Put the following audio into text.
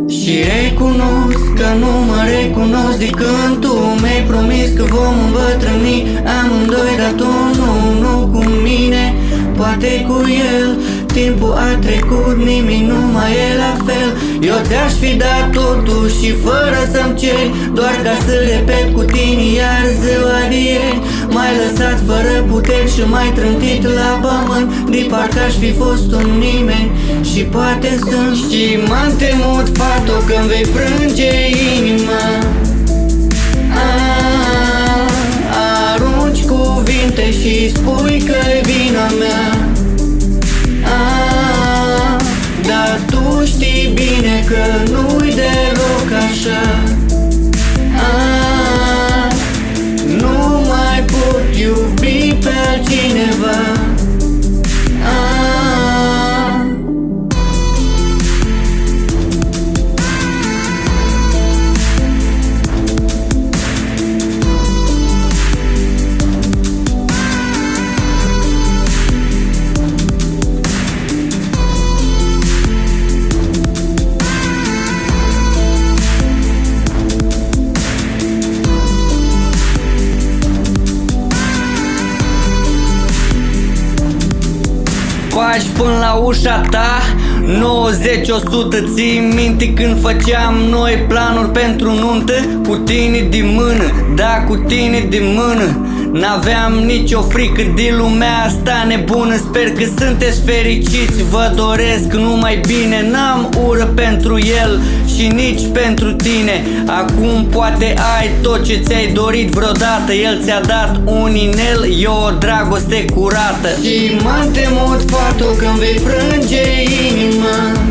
Și recunosc că nu mă recunosc de când tu mi-ai promis că vom îmbătrâni amândoi, dar tu nu cu mine, poate cu el. Timpul a trecut, nimic nu mai e la fel. Eu ți-aș fi dat totul și fără să-mi ceri, doar ca să repet cu tine iar ziua de ieri. M-ai lăsat fără puteri și m-ai trântit la pământ, de parcă aș fi fost un nimeni și poate sunt. Și m-am temut faptul când vei frânge inima. Arunci cuvinte și spui că-i vina mea. Dar tu știi bine că nu-i deloc așa. Nu mai pot iubi pe altcineva. Pași până la ușa ta, 90-100. Ții minte când făceam noi planuri pentru nuntă? Cu tine de mână, da, cu tine de mână. N-aveam nicio frică de lumea asta nebună. Sper că sunteți fericiți, vă doresc numai bine. N-am ură pentru el și nici pentru tine. Acum poate ai tot ce ți-ai dorit vreodată. El ți-a dat un inel, eu o dragoste curată. Și m-am temut faptul când vei frânge inima.